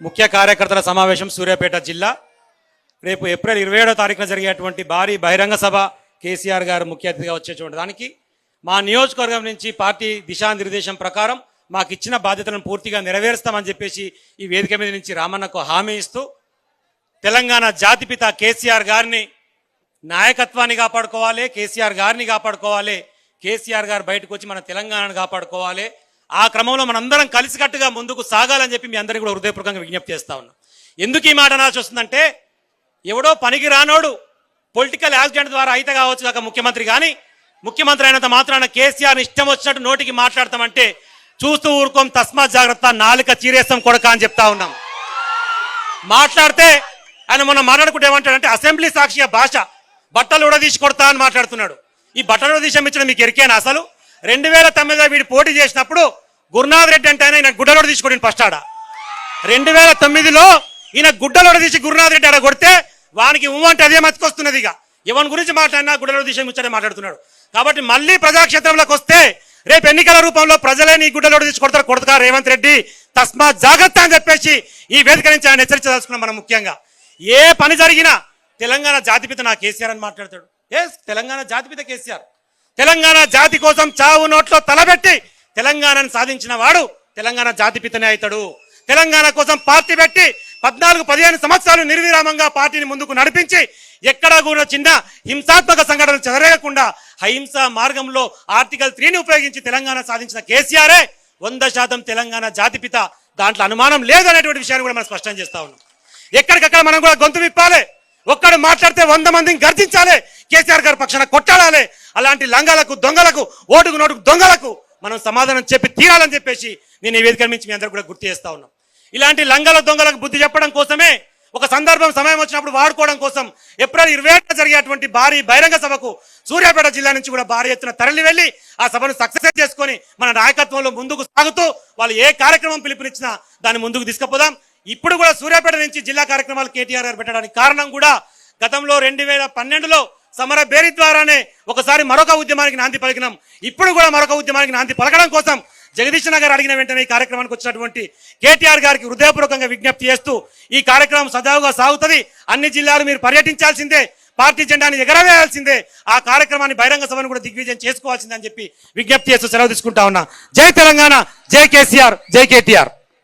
ముఖ్య కార్యకర్తల సమావేశం సూర్యాపేట జిల్లా రేపు ఏప్రిల్ 27వ తారీఖున జరిగేటువంటి భారీ బహిరంగ సభ కేసీఆర్ గారు ముఖ్య అతిథిగా వచ్చేటువంటి దానికి మా నియోజకవర్గం నుంచి పార్టీ దిశానిర్దేశం ప్రకారం మాకు ఇచ్చిన బాధ్యతలను పూర్తిగా నెరవేరుస్తామని చెప్పేసి ఈ వేదిక మీద నుంచి రామన్నకు హామీ ఇస్తూ తెలంగాణ జాతిపిత కేసీఆర్ గారిని నాయకత్వాన్ని కాపాడుకోవాలి, కేసీఆర్ గారిని కాపాడుకోవాలి, కేసీఆర్ గారు బయటకు వచ్చి మన తెలంగాణను కాపాడుకోవాలి. ఆ క్రమంలో మనందరం కలిసికట్టుగా ముందుకు సాగాలని చెప్పి మీ అందరికీ కూడా హృదయపూర్వకంగా విజ్ఞప్తి చేస్తా ఉన్నాం. ఎందుకు ఈ మాట అనాల్సి వస్తుందంటే ఎవడో పనికి రానోడు పొలిటికల్ యాక్సిడెంట్ ద్వారా అయితే కావచ్చు కాక ముఖ్యమంత్రి, కానీ ముఖ్యమంత్రి అయినంత మాత్రాన కేసీఆర్ ఇష్టం వచ్చినట్టు నోటికి మాట్లాడతామంటే చూస్తూ ఊరుకోం, తస్మాత్ జాగ్రత్త, నాలుక చీరేస్తాం కొడక అని చెప్తా ఉన్నాం. మాట్లాడితే ఆయన మొన్న మాట్లాడుకుంటే ఏమంటాడంటే అసెంబ్లీ సాక్షిగా భాష బట్టలు ఉడదీసి కొడతా అని మాట్లాడుతున్నాడు. ఈ బట్టలు ఉడదీసి ఇచ్చిన మీకు ఎరికేనా? అసలు 2009లో వీడు పోటీ చేసినప్పుడు గురునాథ్ రెడ్డి అంటే ఆయన గుడ్డలోడ తీసుకోండి ఫస్ట్ ఆడ 2009లో ఈయన గుడ్డలోడ తీసి గురునాథ్ రెడ్డి ఆడ కొడితే వానికి అంటే అదే మతికొస్తున్నది. ఇక ఎవరి గురించి మాట్లాడినా గుడ్డలోడ తీసి ముచ్చటే మాట్లాడుతున్నాడు. కాబట్టి మళ్ళీ ప్రజాక్షేత్రంలోకి వస్తే రేపు ఎన్నికల రూపంలో ప్రజలే నీ గుడ్డలోడ తీసి కొడతా రేవంత్ రెడ్డి, తస్మాత్ జాగ్రత్త అని చెప్పేసి ఈ వేదిక నుంచి ఆయన హెచ్చరించదలుచుకున్నాం. మనం ముఖ్యంగా ఏ పని జరిగినా తెలంగాణ జాతిపిత నా కేసీఆర్ అని మాట్లాడతాడు. తెలంగాణ జాతిపిత కేసీఆర్ తెలంగాణ జాతి కోసం చావు నోట్లో తలబెట్టి తెలంగాణను సాధించిన వాడు తెలంగాణ జాతిపితనే అవుతాడు. తెలంగాణ కోసం పార్టీ పెట్టి 14-15 సంవత్సరాలు నిర్విరామంగా పార్టీని ముందుకు నడిపించి ఎక్కడా కూడా చిన్న హింసాత్మక సంఘటనలు చెదరేయకుండా అహింస మార్గంలో ఆర్టికల్ 3ని ఉపయోగించి తెలంగాణ సాధించిన కేసీఆరే 100% తెలంగాణ జాతిపిత. దాంట్లో అనుమానం లేదనేటువంటి విషయాన్ని కూడా మనం స్పష్టం చేస్తా ఉన్నాం. ఎక్కడికక్కడ మనం కూడా గొంతు విప్పాలి. ఒక్కడు మాట్లాడితే 100 మందిని గర్జించాలి, కేసీఆర్ గారి పక్షాన కొట్టాడాలి. అలాంటి లంగాలకు, దొంగలకు, ఓటుకు నోటుకు దొంగలకు మనం సమాధానం చెప్పి తీరాలని చెప్పేసి నేను ఈ వేదిక నుంచి మీ అందరూ కూడా గుర్తు చేస్తా ఉన్నాం. ఇలాంటి లంగల దొంగలకు బుద్ధి చెప్పడం కోసమే ఒక సందర్భం సమయం వచ్చినప్పుడు వాడుకోవడం కోసం ఏప్రిల్ 27న జరిగేటువంటి భారీ బహిరంగ సభకు సూర్యాపేట జిల్లా నుంచి కూడా భారీ ఎత్తున తరలి వెళ్ళి ఆ సభను సక్సెస్ చేసుకొని మన నాయకత్వంలో ముందుకు సాగుతూ వాళ్ళు ఏ కార్యక్రమం పిలుపునిచ్చినా దాన్ని ముందుకు తీసుకుపోదాం. ఇప్పుడు కూడా సూర్యాపేట నుంచి జిల్లా కార్యక్రమాలు కేటీఆర్ గారు పెట్టడానికి కారణం కూడా గతంలో 2012లో సమర బేరీ ద్వారానే ఒకసారి మరొక ఉద్యమానికి నాంది పలికినాం. ఇప్పుడు కూడా మరొక ఉద్యమానికి నాంది పలకడం కోసం జగదీష్ నగర్ అడిగిన వెంటనే ఈ కార్యక్రమానికి వచ్చినటువంటి కేటీఆర్ గారికి హృదయపూర్వకంగా విజ్ఞప్తి చేస్తూ ఈ కార్యక్రమం సజావుగా సాగుతుంది. అన్ని జిల్లాలు మీరు పర్యటించాల్సిందే, పార్టీ జెండాని ఎగరవేయాల్సిందే, ఆ కార్యక్రమాన్ని బహిరంగ సభను కూడా దిగ్విజయం చేసుకోవాల్సిందే అని చెప్పి విజ్ఞప్తి చేస్తూ సెలవు తీసుకుంటా ఉన్నా. జై తెలంగాణ, జై కేసీఆర్, జై కేటీఆర్.